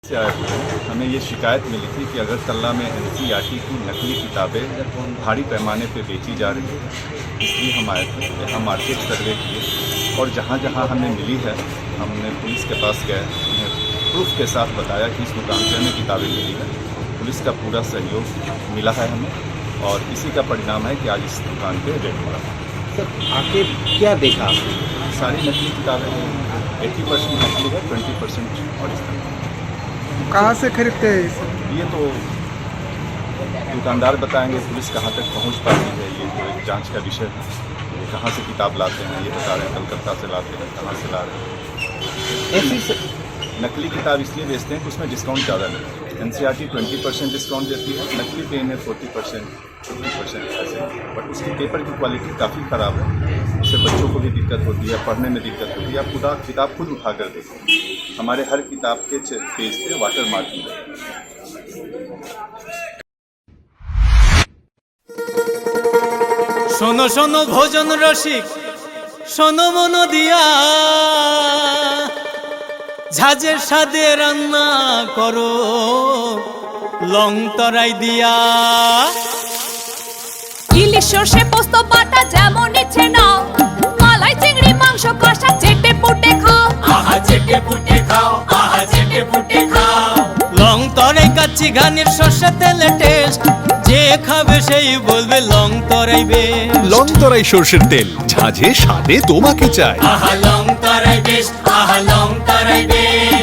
से आए थे। हमें ये शिकायत मिली थी कि अगरतला में एनसीईआरटी की नकली किताबें भारी पैमाने पे बेची जा रही है, इसलिए हम आए थे। यहाँ मार्केट सर्वे किए और जहाँ जहाँ हमें मिली है हमने पुलिस के पास गए, उन्हें प्रूफ के साथ बताया कि इस दुकान से हमें किताबें मिली है। पुलिस का पूरा सहयोग मिला है हमें और इसी का परिणाम है कि आज इस दुकान पे रेड हुआ। सर आके क्या देखा आपने? सारी नकली किताबें हैं, 80% नकली है, 20% ओरिजिनल। कहाँ से खरीदते हैं इसे? ये तो दुकानदार बताएंगे, पुलिस कहाँ तक पहुँच पाती है ये तो एक जांच का विषय है। ये कहाँ से किताब लाते हैं ये बता रहे हैं, कलकत्ता से लाते हैं, कहाँ से ला रहे हैं। नकली किताब इसलिए बेचते हैं कि उसमें डिस्काउंट ज़्यादा नहीं है। एनसीईआरटी 20% डिस्काउंट देती है, नकली पेन है 40%, 50% ऐसे। बट उसकी पेपर की क्वालिटी काफ़ी ख़राब है, उससे बच्चों को भी दिक्कत होती है, पढ़ने में दिक्कत होती है। आप खुदा किताब खुद उठा कर देखें, हमारे हर किताब के पेज पे वाटर मार्क मिला है। শোনো শোনো ভোজন রসিক, শোনো মন দিয়া, ঝাঁঝের স্বাদে রান্না করো লং তরাই দিয়া। ইলিশ সর্ষে পোস্ত বাটা যেমন ইচ্ছে নাও, মালাই চিংড়ি মাংস কষা চেটে পুটে খাও, আহা চেটে পুটে খাও, আহা চেটে পুটে খাও। লং তরাই কাচ্চি ঘানির সর্ষে তেলে টেস্ট, যে খাবে সেই বলবে লং তরাইবে। লং তরাই সরষের তেল, ঝাঁঝে স্বাদে তোমাকে চাই। আহা লং তরাই বেশ, আহা লং তরাই বেশ।